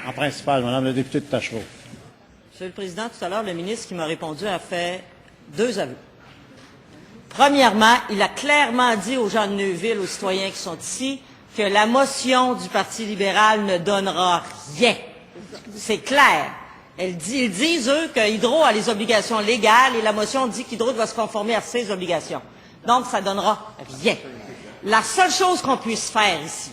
En principal, Madame la députée de Tachereau. Monsieur le Président, tout à l'heure, le ministre qui m'a répondu a fait deux aveux. Premièrement, il a clairement dit aux gens de Neuville, aux citoyens qui sont ici, que la motion du Parti libéral ne donnera rien. C'est clair. Ils disent, eux, que Hydro a les obligations légales et la motion dit qu'Hydro doit se conformer à ses obligations. Donc, ça ne donnera rien. La seule chose qu'on puisse faire ici,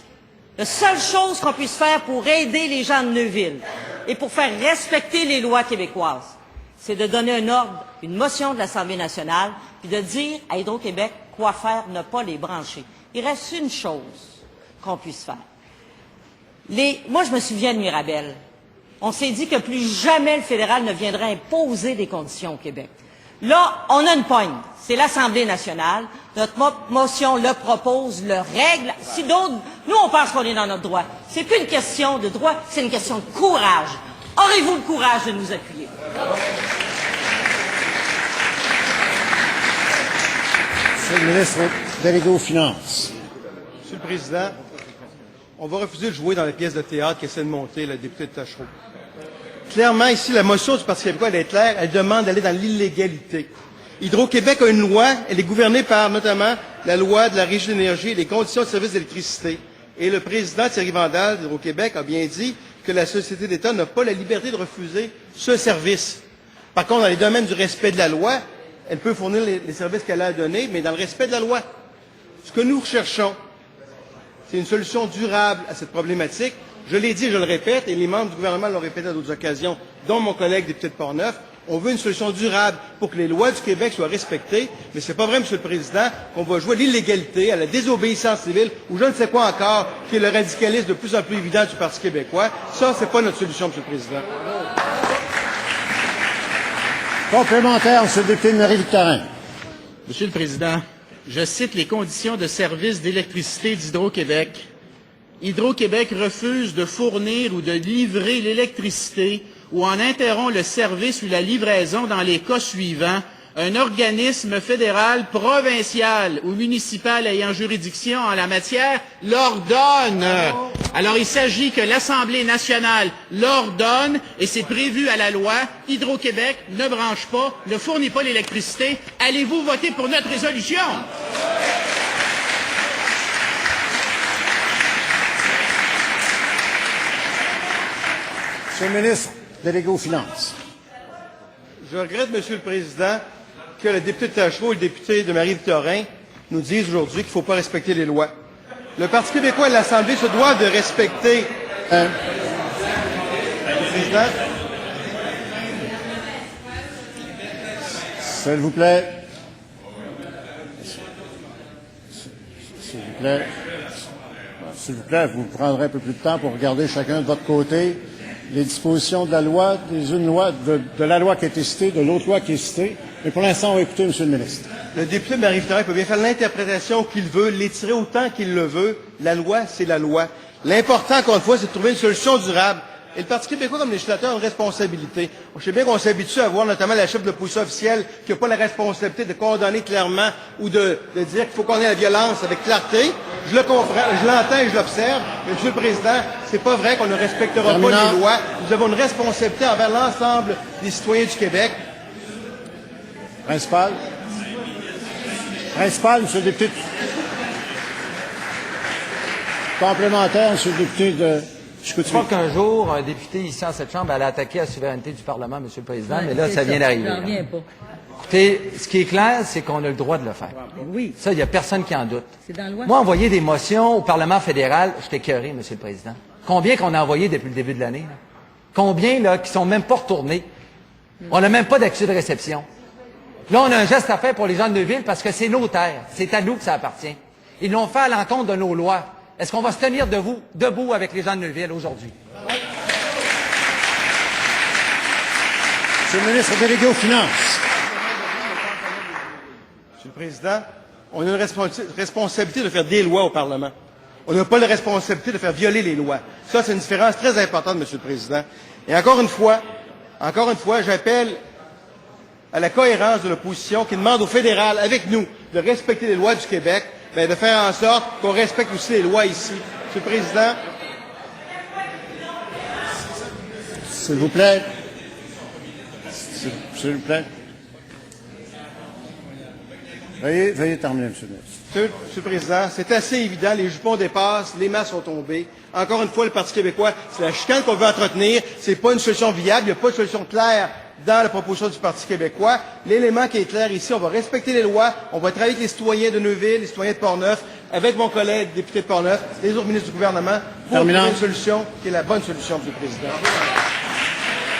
la seule chose qu'on puisse faire pour aider les gens de Neuville et pour faire respecter les lois québécoises, c'est de donner un ordre, une motion de l'Assemblée nationale, puis de dire à Hydro-Québec quoi faire, ne pas les brancher. Il reste une chose qu'on puisse faire. Moi, je me souviens de Mirabel. On s'est dit que plus jamais le fédéral ne viendrait imposer des conditions au Québec. Là, on a une poigne. C'est l'Assemblée nationale. Notre motion le propose, le règle. Si d'autres, nous, on pense qu'on est dans notre droit. C'est plus une question de droit, c'est une question de courage. Aurez-vous le courage de nous appuyer? Monsieur le ministre délégué aux Finances. Monsieur le Président, on va refuser de jouer dans la pièce de théâtre qu'essaie de monter la députée de Tachereau. Clairement, ici, la motion du Parti québécois, elle est claire, elle demande d'aller dans l'illégalité. Hydro-Québec a une loi, elle est gouvernée par notamment la loi de la Régie de l'énergie et les conditions de service d'électricité. Et le président Thierry Vandal d'Hydro-Québec a bien dit que la société d'État n'a pas la liberté de refuser ce service. Par contre, dans les domaines du respect de la loi, elle peut fournir les services qu'elle a à donner, mais dans le respect de la loi. Ce que nous recherchons, c'est une solution durable à cette problématique. Je l'ai dit, je le répète, et les membres du gouvernement l'ont répété à d'autres occasions, dont mon collègue député de Portneuf. On veut une solution durable pour que les lois du Québec soient respectées, mais c'est pas vrai, Monsieur le Président, qu'on va jouer à l'illégalité, à la désobéissance civile, ou je ne sais quoi encore, qui est le radicalisme de plus en plus évident du Parti québécois. Ça, c'est pas notre solution, Monsieur le Président. Complémentaire, Monsieur le député de Marie-Victorin. Monsieur le Président, je cite les conditions de service d'électricité d'Hydro-Québec. Hydro-Québec refuse de fournir ou de livrer l'électricité ou en interrompt le service ou la livraison dans les cas suivants. Un organisme fédéral, provincial ou municipal ayant juridiction en la matière l'ordonne. Alors, il s'agit que l'Assemblée nationale l'ordonne et c'est prévu à la loi. Hydro-Québec ne branche pas, ne fournit pas l'électricité. Allez-vous voter pour notre résolution? Monsieur le ministre délégué aux Finances. Je regrette, Monsieur le Président, que le député de Tachereau et le député de Marie-Victorin nous disent aujourd'hui qu'il ne faut pas respecter les lois. Le Parti québécois et l'Assemblée se doivent de respecter. Monsieur le Président. S'il vous plaît. S'il vous plaît. S'il vous plaît, vous prendrez un peu plus de temps pour regarder chacun de votre côté les dispositions de la loi, de la loi qui a été citée, de l'autre loi qui est citée. Mais pour l'instant, on va écouter M. le ministre. Le député de Marie-Victorin peut bien faire l'interprétation qu'il veut, l'étirer autant qu'il le veut. La loi, c'est la loi. L'important, encore une fois, c'est de trouver une solution durable. Et le Parti québécois, comme législateur, a une responsabilité. Je sais bien qu'on s'habitue à voir notamment la chef de l'opposition officielle qui n'a pas la responsabilité de condamner clairement ou de dire qu'il faut condamner la violence avec clarté. Je le comprends, je l'entends et je l'observe. Mais, Monsieur le Président, c'est pas vrai qu'on ne respectera pas les lois. Nous avons une responsabilité envers l'ensemble des citoyens du Québec. Principal. Principal, Monsieur le député. Complémentaire, Monsieur le député de... Je crois qu'un jour, un député ici en cette Chambre allait attaquer la souveraineté du Parlement, Monsieur le Président, mais là, ça vient d'arriver. J'en reviens pas. Écoutez, ce qui est clair, c'est qu'on a le droit de le faire. Oui. Ça, il n'y a personne qui en doute. C'est dans la loi. Moi, envoyer des motions au Parlement fédéral, je suis écœuré, Monsieur le Président. Combien qu'on a envoyé depuis le début de l'année? Là? Combien, là, qui sont même pas retournés? On n'a même pas d'accusé de réception. Là, on a un geste à faire pour les gens de Neuville parce que c'est nos terres. C'est à nous que ça appartient. Ils l'ont fait à l'encontre de nos lois. Est-ce qu'on va se tenir debout avec les gens de Neuville aujourd'hui? Monsieur le ministre délégué aux Finances. Monsieur le Président, on a une responsabilité de faire des lois au Parlement. On n'a pas la responsabilité de faire violer les lois. Ça, c'est une différence très importante, Monsieur le Président. Et encore une fois, j'appelle à la cohérence de l'opposition qui demande au fédéral, avec nous, de respecter les lois du Québec, de faire en sorte qu'on respecte aussi les lois ici. Monsieur le Président. S'il vous plaît. S'il vous plaît. Veuillez terminer, Monsieur le ministre. Monsieur le Président, c'est assez évident, les jupons dépassent, les masses sont tombées. Encore une fois, le Parti québécois, c'est la chicane qu'on veut entretenir, c'est pas une solution viable, il n'y a pas de solution claire dans la proposition du Parti québécois. L'élément qui est clair ici, on va respecter les lois, on va travailler avec les citoyens de Neuville, les citoyens de Portneuf, avec mon collègue député de Portneuf, les autres ministres du gouvernement, pour trouver une solution qui est la bonne solution, Monsieur le Président.